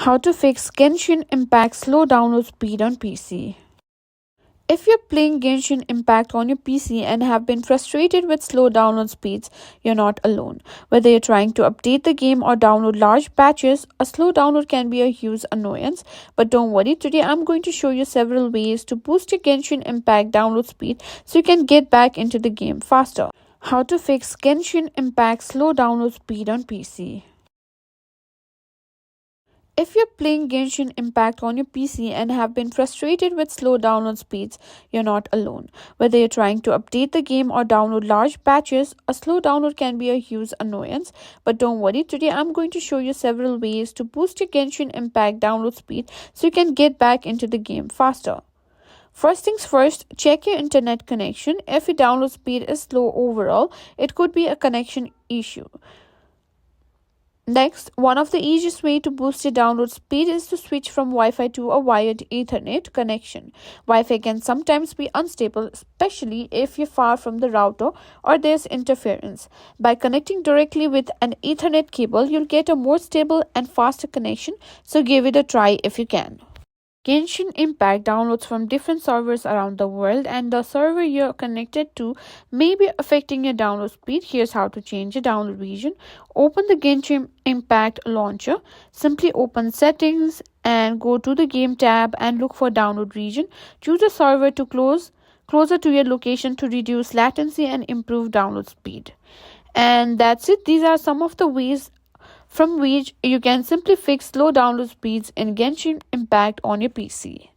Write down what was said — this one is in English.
How to fix Genshin Impact slow download speed on PC. If you're playing Genshin Impact on your PC and have been frustrated with slow download speeds, you're not alone. Whether you're trying to update the game or download large patches, a slow download can be a huge annoyance. But don't worry, today I'm going to show you several ways to boost your Genshin Impact download speed so you can get back into the game faster. How to fix Genshin Impact slow download speed on PC. If you're playing Genshin Impact on your PC and have been frustrated with slow download speeds, you're not alone. Whether you're trying to update the game or download large patches, a slow download can be a huge annoyance. But don't worry, today I'm going to show you several ways to boost your Genshin Impact download speed so you can get back into the game faster. First things first, check your internet connection. If your download speed is slow overall, it could be a connection issue. Next, one of the easiest way to boost your download speed is to switch from Wi-Fi to a wired Ethernet connection. Wi-Fi can sometimes be unstable, especially if you're far from the router or there's interference. By connecting directly with an Ethernet cable, you'll get a more stable and faster connection, so give it a try if you can. Genshin Impact downloads from different servers around the world, and the server you're connected to may be affecting your download speed. Here's how to change your download region. Open the Genshin Impact launcher. Simply open Settings and go to the Game tab and look for Download region. Choose a server to closer to your location to reduce latency and improve download speed. And that's it. These are some of the ways from which you can simply fix slow download speeds in Genshin Impact on your PC.